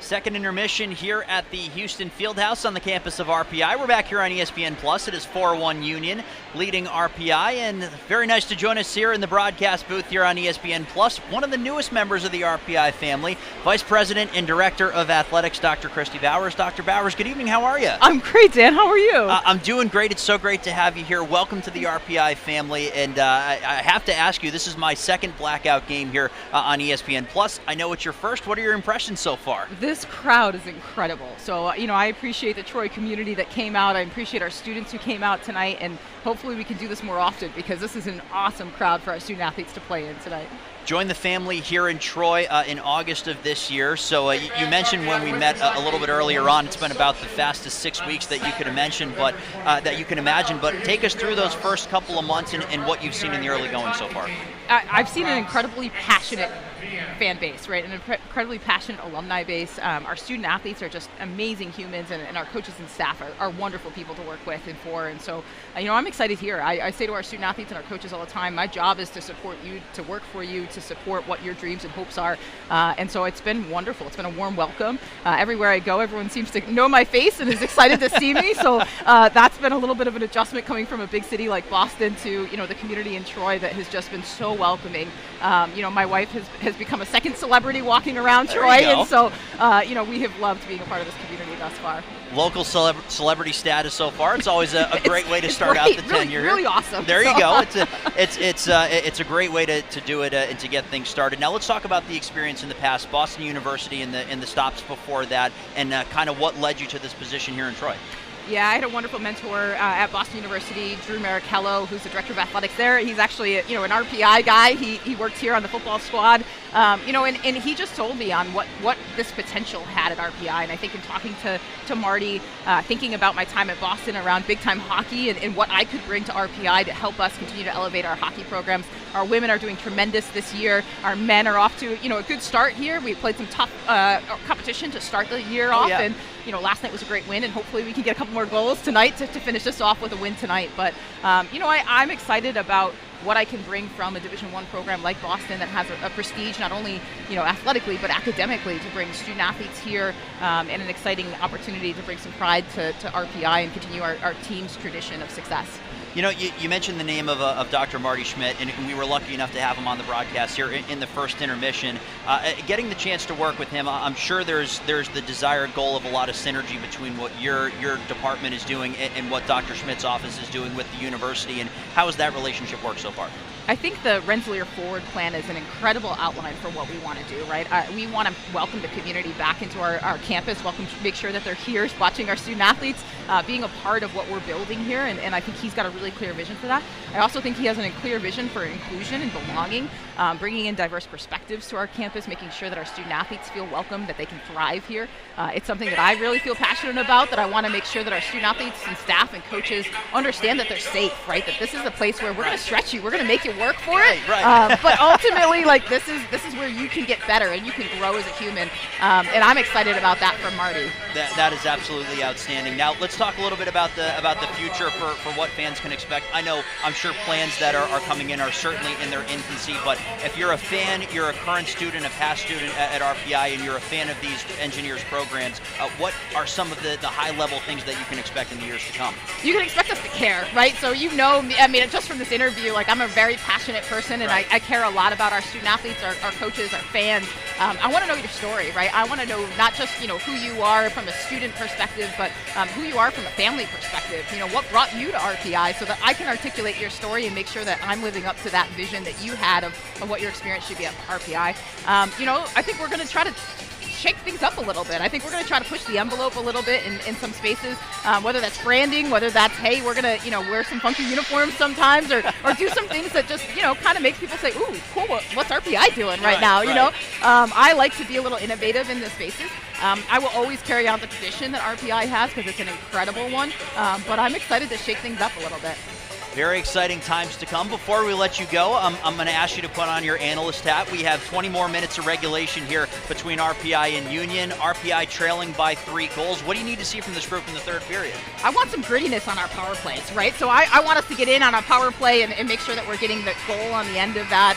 Second intermission here at the Houston Fieldhouse on the campus of RPI. We're back here on ESPN Plus. It is 4-1 Union leading RPI, and very nice to join us here in the broadcast booth here on ESPN Plus. One of the newest members of the RPI family, Vice President and Director of Athletics, Dr. Kristie Bowers. Dr. Bowers, good evening. How are you? I'm great, Dan. How are you? I'm doing great. It's so great to have you here. Welcome to the RPI family. And I have to ask you, this is my second Blackout game here on ESPN Plus. I know it's your first. What are your impressions so far? This crowd is incredible. So, I appreciate the Troy community that came out. I appreciate our students who came out tonight, and hopefully we can do this more often because this is an awesome crowd for our student athletes to play in tonight. Joined the family here in Troy in August of this year. So you mentioned when we met a little bit earlier on, it's been about the fastest 6 weeks that you could imagine, but take us through those first couple of months and what you've seen in the early going so far. I've seen an incredibly passionate fan base, right? An incredibly passionate alumni base. Our student athletes are just amazing humans, and our coaches and staff are wonderful people to work with and for. And so, I'm excited here. I say to our student athletes and our coaches all the time, my job is to support you, to work for you, to support what your dreams and hopes are. And so it's been wonderful. It's been a warm welcome. Everywhere I go, everyone seems to know my face and is excited to see me. So that's been a little bit of an adjustment coming from a big city like Boston to, the community in Troy that has just been so welcoming. My wife has become a second celebrity walking around Troy, and so we have loved being a part of this community thus far. Local celebrity status so far. It's always a great way to start out the tenure. Really awesome. There you go. It's a great way to do it and to get things started. Now let's talk about the experience in the past, Boston University and the stops before that, and kind of what led you to this position here in Troy. Yeah, I had a wonderful mentor at Boston University, Drew Marichello, who's the director of athletics there. He's actually, an RPI guy. He worked here on the football squad, and he just told me on what this potential had at RPI. And I think in talking to Marty, thinking about my time at Boston around big-time hockey and what I could bring to RPI to help us continue to elevate our hockey programs. Our women are doing tremendous this year. Our men are off to, a good start here. We played some tough competition to start the year off, yeah. And last night was a great win, and hopefully we can get a couple more goals tonight to finish this off with a win tonight. But, I'm excited about what I can bring from a Division I program like Boston that has a prestige, not only, athletically, but academically, to bring student athletes here, and an exciting opportunity to bring some pride to RPI and continue our team's tradition of success. You mentioned the name of Dr. Marty Schmidt, and we were lucky enough to have him on the broadcast here in the first intermission. Getting the chance to work with him, I'm sure there's the desired goal of a lot of synergy between what your department is doing and what Dr. Schmidt's office is doing with the university. And how has that relationship worked so far? I think the Rensselaer Forward Plan is an incredible outline for what we want to do, right? We want to welcome the community back into our campus, make sure that they're here watching our student athletes, being a part of what we're building here, and I think he's got a really clear vision for that. I also think he has a clear vision for inclusion and belonging, bringing in diverse perspectives to our campus, making sure that our student athletes feel welcome, that they can thrive here. It's something that I really feel passionate about, that I want to make sure that our student athletes and staff and coaches understand that they're safe, right? That this is a place where we're going to stretch you, we're going to make you work for it, right. But ultimately, this is where you can get better and you can grow as a human, and I'm excited about that from Marty. That is absolutely outstanding. Now let's talk a little bit about the future for what fans can expect. I'm sure plans that are coming in are certainly in their infancy, but if you're a fan, you're a current student, a past student at RPI, and you're a fan of these engineers programs, what are some of the high-level things that you can expect in the years to come? You can expect us to care, right? So just from this interview, I'm a very passionate person, and right. I care a lot about our student athletes, our coaches, our fans. I want to know your story, right? I want to know not just, who you are from a student perspective, but who you are from a family perspective. What brought you to RPI, so that I can articulate your story and make sure that I'm living up to that vision that you had of what your experience should be at RPI. I think we're going to try to shake things up a little bit. I think we're going to try to push the envelope a little bit in some spaces, whether that's branding, whether that's, hey, we're going to, wear some funky uniforms sometimes, or do some things that just, kind of makes people say, ooh, cool, what's RPI doing right now, you know? I like to be a little innovative in the spaces. I will always carry on the tradition that RPI has because it's an incredible one, but I'm excited to shake things up a little bit. Very exciting times to come. Before we let you go, I'm going to ask you to put on your analyst hat. We have 20 more minutes of regulation here between RPI and Union. RPI trailing by 3 goals. What do you need to see from this group in the third period? I want some grittiness on our power plays, right? So I want us to get in on our power play and make sure that we're getting the goal on the end of that.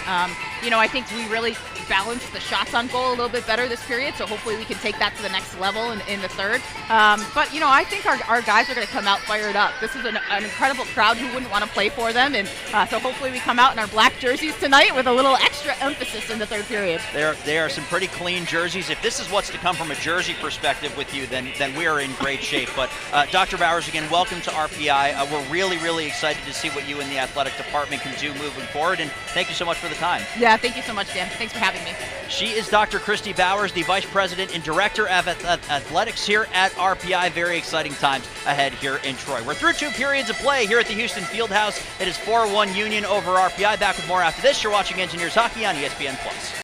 I think we really balanced the shots on goal a little bit better this period, so hopefully we can take that to the next level in the third. But, I think our guys are going to come out fired up. This is an incredible crowd. Who wouldn't want to play for them? And so hopefully we come out in our black jerseys tonight with a little extra emphasis in the third period. They are some pretty clean jerseys. If this is what's to come from a jersey perspective with you, then we are in great shape. But Dr. Bowers, again, welcome to RPI. We're really, really excited to see what you and the athletic department can do moving forward. And thank you so much for the time. Yeah, thank you so much, Dan. Thanks for having me. She is Dr. Kristie Bowers, the Vice President and Director of Athletics here at RPI. Very exciting times ahead here in Troy. We're through 2 periods of play here at the Houston Fieldhouse. It is 4-1 Union over RPI. Back with more after this. You're watching Engineers Hockey on ESPN+.